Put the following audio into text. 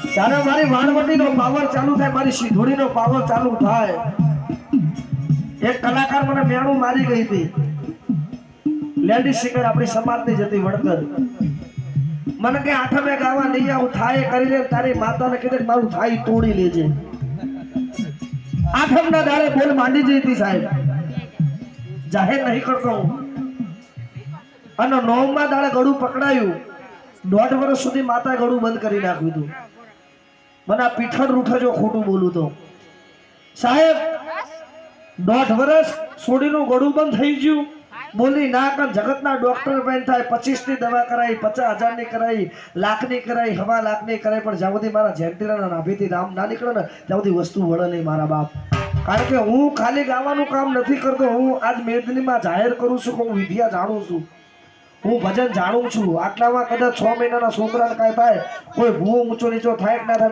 ત્યારે મારી વાણવટીનો પાવર ચાલુ થાય, મારી સિંધુડીનો પાવર ચાલુ થાય. એક કલાકાર મને મેણું મારી ગઈ હતી, લેડી સિંગર આપણી સમાજની જતી વડકર. મને કે આઠમે ગાવા નહીં આવું, થાય કરી લે. તારી માતાને કીધું મારું થાય તોડી લેજે. આઠમના દાડે બોલ માંડી જઈ હતી સાહેબ, જાહેર નહીં કરતો. અને નવમા દાડે ગળું પકડાયું. 1.5 વર્ષ સુધી માતા ગળું બંધ કરી નાખ્યું હતું. મને આ પીઠળ રૂઠે જો ખોટું બોલું તો સાહેબ 1.5 વર્ષ સોડીનું ગળું બંધ થઈ ગયું. બોલી ના કર, જગતના ડોક્ટર બેન થાય. 25 ની દવા કરાઈ, 50,000 ની કરાઈ, લાખની કરાઈ, 1.5 લાખની કરાઈ, પણ જ્યાં સુધી મારા જેન્ટીના નાભીથી નામ ના નીકળે ને ત્યાં સુધી વસ્તુ વળે નહીં મારા બાપ. કારણ કે હું ખાલી ગાવાનું કામ નથી કરતો, હું આજ મેદનીમાં જાહેર કરું છું કે હું વિદ્યા જાણું છું, હું ભજન જાણું છું. આટલામાં કદાચ 6 મહિનાના છોકરાને કાંઈ થાય, કોઈ ભૂવો ઊંચો નીચો થાય કે ના થાય